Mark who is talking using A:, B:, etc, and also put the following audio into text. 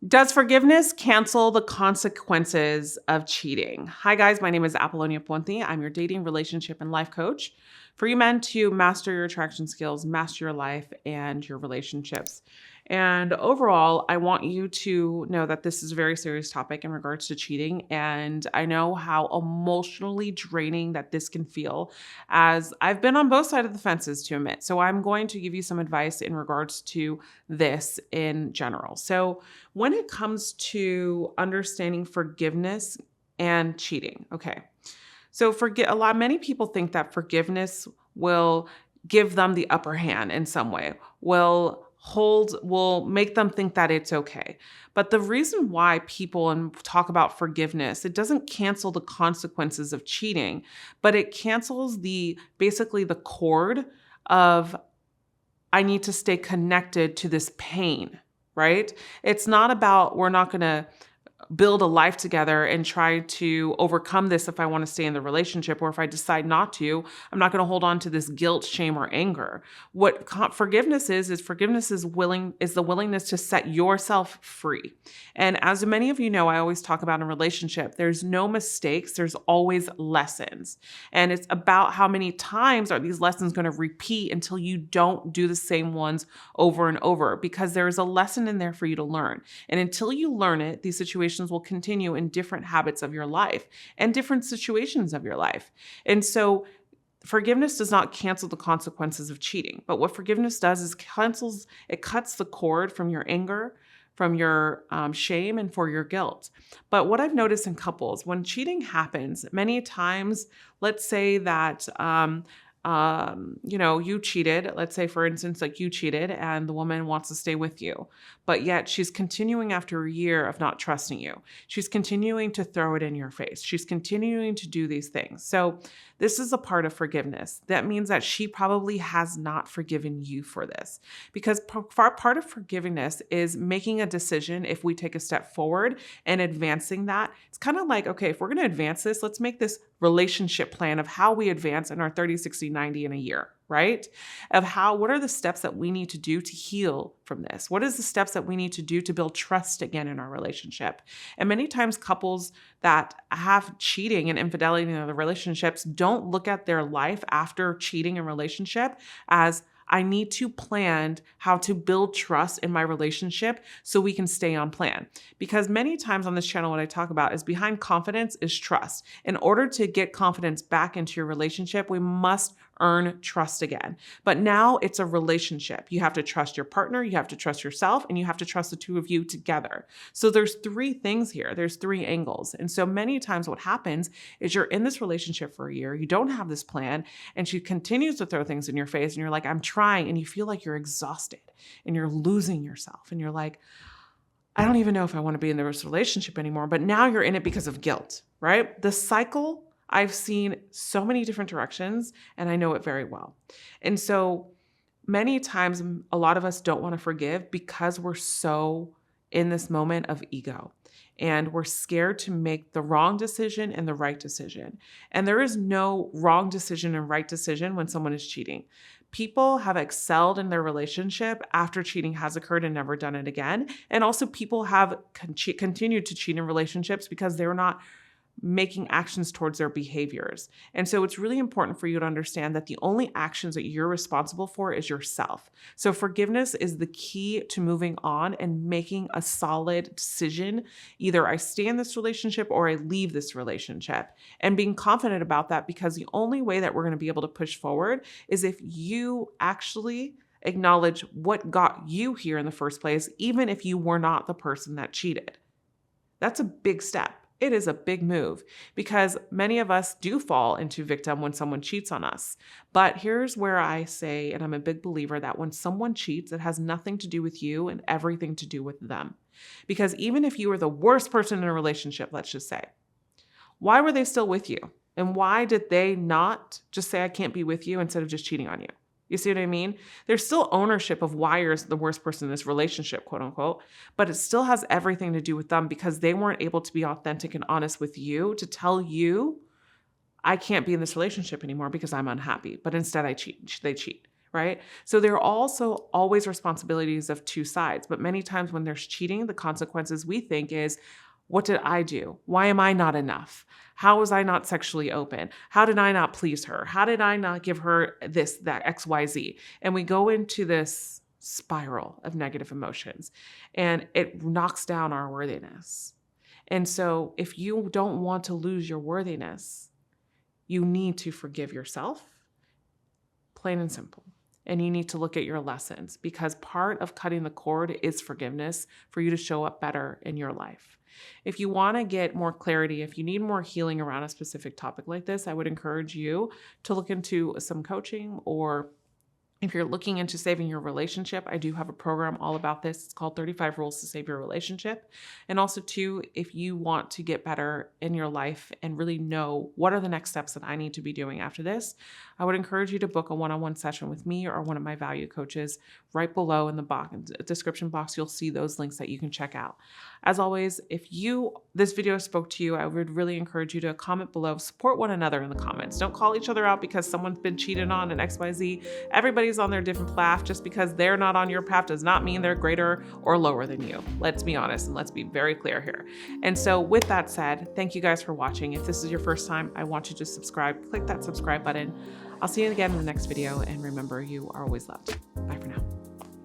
A: Does forgiveness cancel the consequences of cheating? Hi, guys. My name is Apollonia Ponti. I'm your dating, relationship, and life coach for you men to master your attraction skills, master your life and your relationships. And overall, I want you to know that this is a very serious topic in regards to cheating. And I know how emotionally draining that this can feel, as I've been on both sides of the fences to admit. So I'm going to give you some advice in regards to this in general. So, when it comes to understanding forgiveness and cheating, okay. So many people think that forgiveness will give them the upper hand in some way, will make them think that it's okay. But the reason why people talk about forgiveness, it doesn't cancel the consequences of cheating, but it cancels basically the cord of I need to stay connected to this pain, right? It's not about we're not going to build a life together and try to overcome this if I want to stay in the relationship, or if I decide not to, I'm not going to hold on to this guilt, shame, or anger. What forgiveness is forgiveness is the willingness to set yourself free. And as many of you know, I always talk about in a relationship, there's no mistakes, there's always lessons. And it's about how many times are these lessons going to repeat until you don't do the same ones over and over, because there's a lesson in there for you to learn. And until you learn it, these situations will continue in different habits of your life and different situations of your life. And so forgiveness does not cancel the consequences of cheating, but what forgiveness does is it cuts the cord from your anger, from your shame, and for your guilt. But what I've noticed in couples, when cheating happens, many times, let's say that you cheated. Let's say, for instance, like you cheated and the woman wants to stay with you, but yet she's continuing after a year of not trusting you. She's continuing to throw it in your face. She's continuing to do these things. So this is a part of forgiveness. That means that she probably has not forgiven you for this, because part of forgiveness is making a decision. If we take a step forward and advancing that, it's kind of like, okay, if we're going to advance this, let's make this relationship plan of how we advance in our 30, 60, 90 in a year, right? What are the steps that we need to do to heal from this? What is the steps that we need to do to build trust again in our relationship? And many times couples that have cheating and infidelity in their relationships don't look at their life after cheating and relationship as, I need to plan how to build trust in my relationship so we can stay on plan. Because many times on this channel, what I talk about is behind confidence is trust. In order to get confidence back into your relationship, we must earn trust again. But now it's a relationship. You have to trust your partner, you have to trust yourself, and you have to trust the two of you together. So there's three things here. There's three angles. And so many times what happens is you're in this relationship for a year, you don't have this plan, and she continues to throw things in your face, and you're like, I'm trying, and you feel like you're exhausted and you're losing yourself. And you're like, I don't even know if I want to be in this relationship anymore. But now you're in it because of guilt, right? The cycle, I've seen so many different directions, and I know it very well. And so many times, a lot of us don't want to forgive because we're so in this moment of ego, and we're scared to make the wrong decision and the right decision. And there is no wrong decision and right decision when someone is cheating. People have excelled in their relationship after cheating has occurred and never done it again. And also people have continued to cheat in relationships because they're not making actions towards their behaviors. And so it's really important for you to understand that the only actions that you're responsible for is yourself. So forgiveness is the key to moving on and making a solid decision. Either I stay in this relationship or I leave this relationship, and being confident about that, because the only way that we're going to be able to push forward is if you actually acknowledge what got you here in the first place, even if you were not the person that cheated. That's a big step. It is a big move, because many of us do fall into victim when someone cheats on us. But here's where I say, and I'm a big believer, that when someone cheats, it has nothing to do with you and everything to do with them. Because even if you were the worst person in a relationship, let's just say, why were they still with you? And why did they not just say, I can't be with you, instead of just cheating on you? You see what I mean? There's still ownership of why you're the worst person in this relationship, quote unquote, but it still has everything to do with them, because they weren't able to be authentic and honest with you to tell you, I can't be in this relationship anymore because I'm unhappy, but instead they cheat, right? So there are also always responsibilities of two sides. But many times when there's cheating, the consequences we think is, what did I do? Why am I not enough? How was I not sexually open? How did I not please her? How did I not give her this, that, XYZ? And we go into this spiral of negative emotions, and it knocks down our worthiness. And so if you don't want to lose your worthiness, you need to forgive yourself, plain and simple. And you need to look at your lessons, because part of cutting the cord is forgiveness for you to show up better in your life. If you want to get more clarity, if you need more healing around a specific topic like this, I would encourage you to look into some coaching, or if you're looking into saving your relationship, I do have a program all about this. It's called 35 Rules to Save Your Relationship. And also too, if you want to get better in your life and really know what are the next steps that I need to be doing after this, I would encourage you to book a one-on-one session with me or one of my value coaches. Right below in the description box, you'll see those links that you can check out. As always, if this video spoke to you, I would really encourage you to comment below. Support one another in the comments. Don't call each other out because someone's been cheated on and XYZ. Everybody's on their different path. Just because they're not on your path does not mean they're greater or lower than you. Let's be honest and let's be very clear here. And so with that said, thank you guys for watching. If this is your first time, I want you to subscribe. Click that subscribe button. I'll see you again in the next video. And remember, you are always loved. Bye for now.